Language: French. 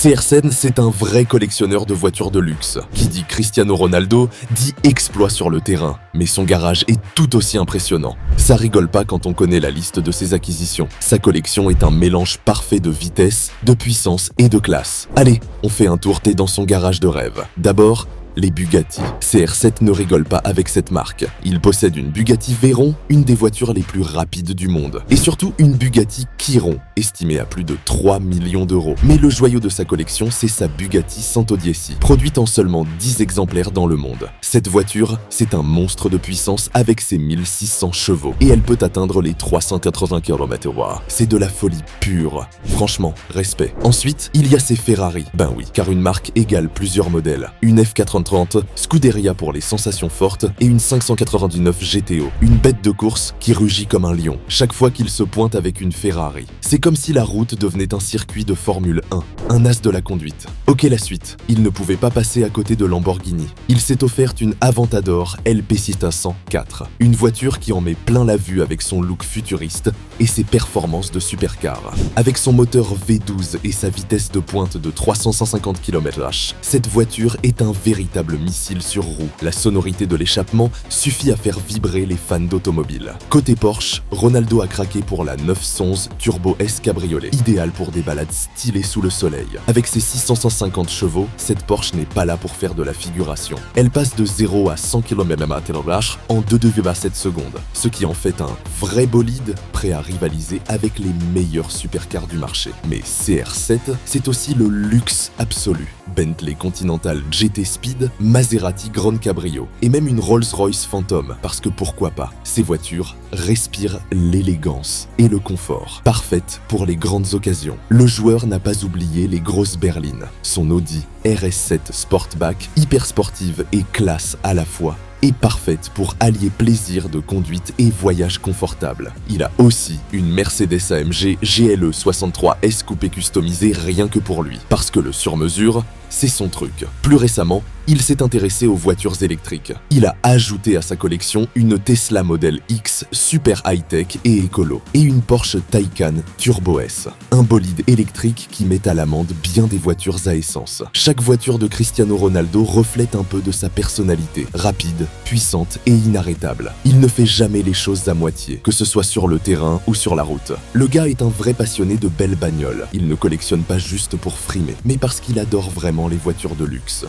CR7, c'est un vrai collectionneur de voitures de luxe. Qui dit Cristiano Ronaldo, dit exploit sur le terrain. Mais son garage est tout aussi impressionnant. Ça rigole pas quand on connaît la liste de ses acquisitions. Sa collection est un mélange parfait de vitesse, de puissance et de classe. Allez, on fait un tour dans son garage de rêve. D'abord, les Bugatti. CR7 ne rigole pas avec cette marque. Il possède une Bugatti Veyron, une des voitures les plus rapides du monde. Et surtout une Bugatti Chiron, estimée à plus de 3 millions d'euros. Mais le joyau de sa collection, c'est sa Bugatti Santodieci, produite en seulement 10 exemplaires dans le monde. Cette voiture, c'est un monstre de puissance avec ses 1600 chevaux. Et elle peut atteindre les 380 km/h. C'est de la folie pure. Franchement, respect. Ensuite, il y a ses Ferrari. Ben oui, car une marque égale plusieurs modèles. Une F430, Scuderia pour les sensations fortes et une 599 GTO, une bête de course qui rugit comme un lion chaque fois qu'il se pointe avec une Ferrari. C'est comme si la route devenait un circuit de Formule 1, un as de la conduite. Ok, la suite, il ne pouvait pas passer à côté de Lamborghini. Il s'est offert une Aventador LP600 4, une voiture qui en met plein la vue avec son look futuriste et ses performances de supercar. Avec son moteur V12 et sa vitesse de pointe de 350 km/h, cette voiture est un véritable missile sur roue. La sonorité de l'échappement suffit à faire vibrer les fans d'automobile. Côté Porsche, Ronaldo a craqué pour la 911 Turbo S Cabriolet, idéale pour des balades stylées sous le soleil. Avec ses 650 chevaux, cette Porsche n'est pas là pour faire de la figuration. Elle passe de 0 à 100 km/h en 2,7 secondes, ce qui en fait un vrai bolide prêt à rivaliser avec les meilleurs supercars du marché. Mais CR7, c'est aussi le luxe absolu. Bentley Continental GT Speed, Maserati Grand Cabrio et même une Rolls-Royce Phantom, parce que pourquoi pas, ces voitures respirent l'élégance et le confort, parfaites pour les grandes occasions. Le joueur n'a pas oublié les grosses berlines, son Audi RS7 Sportback, hyper sportive et classe à la fois, est parfaite pour allier plaisir de conduite et voyage confortable. Il a aussi une Mercedes AMG GLE 63 S coupé customisée rien que pour lui, parce que le sur-mesure, c'est son truc. Plus récemment, il s'est intéressé aux voitures électriques. Il a ajouté à sa collection une Tesla Model X super high-tech et écolo, et une Porsche Taycan Turbo S, un bolide électrique qui met à l'amende bien des voitures à essence. Chaque voiture de Cristiano Ronaldo reflète un peu de sa personnalité, rapide, puissante et inarrêtable. Il ne fait jamais les choses à moitié, que ce soit sur le terrain ou sur la route. Le gars est un vrai passionné de belles bagnoles. Il ne collectionne pas juste pour frimer, mais parce qu'il adore vraiment les voitures de luxe.